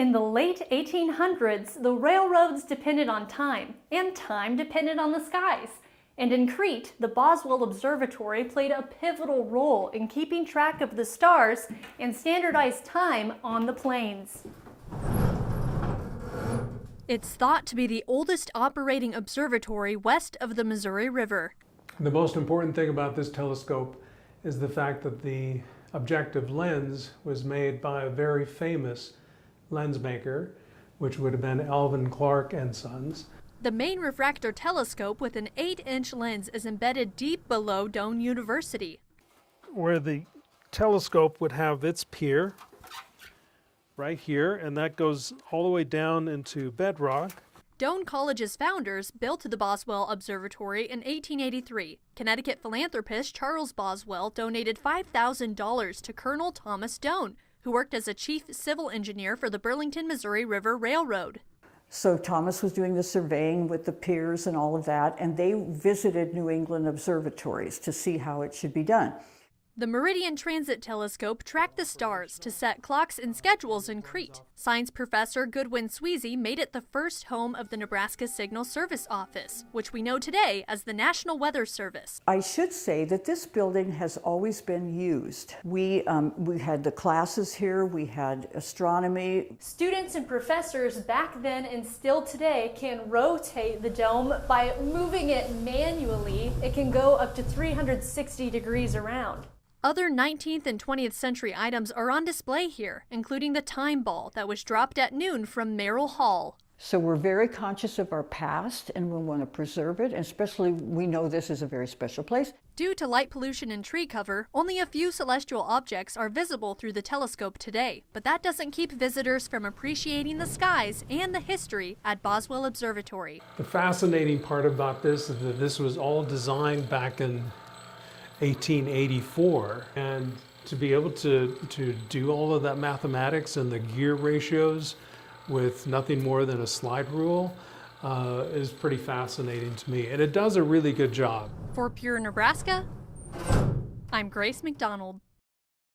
In the late 1800s, the railroads depended on time, and time depended on the skies. And in Crete, the Boswell Observatory played a pivotal role in keeping track of the stars and standardized time on the plains. It's thought to be the oldest operating observatory west of the Missouri River. The most important thing about this telescope is the fact that the objective lens was made by a very famous lens maker, which would have been Alvin Clark and Sons. The main refractor telescope with an 8-inch lens is embedded deep below Doane University. Where the telescope would have its pier right here, and that goes all the way down into bedrock. Doane College's founders built the Boswell Observatory in 1883. Connecticut philanthropist Charles Boswell donated $5,000 to Colonel Thomas Doane, who worked as a chief civil engineer for the Burlington, Missouri River Railroad. So Thomas was doing the surveying with the piers and all of that, and they visited New England observatories to see how it should be done. The Meridian Transit Telescope tracked the stars to set clocks and schedules in Crete. Science professor Goodwin Sweezy made it the first home of the Nebraska Signal Service Office, which we know today as the National Weather Service. I should say that this building has always been used. We had the classes here, we had astronomy. Students and professors back then and still today can rotate the dome by moving it manually. It can go up to 360 degrees around. Other 19th and 20th century items are on display here, including the time ball that was dropped at noon from Merrill Hall. So we're very conscious of our past and we want to preserve it, and especially we know this is a very special place. Due to light pollution and tree cover, only a few celestial objects are visible through the telescope today, but that doesn't keep visitors from appreciating the skies and the history at Boswell Observatory. The fascinating part about this is that this was all designed back in 1884, and to be able to do all of that mathematics and the gear ratios with nothing more than a slide rule is pretty fascinating to me, and it does a really good job. For Pure Nebraska, I'm Grace McDonald.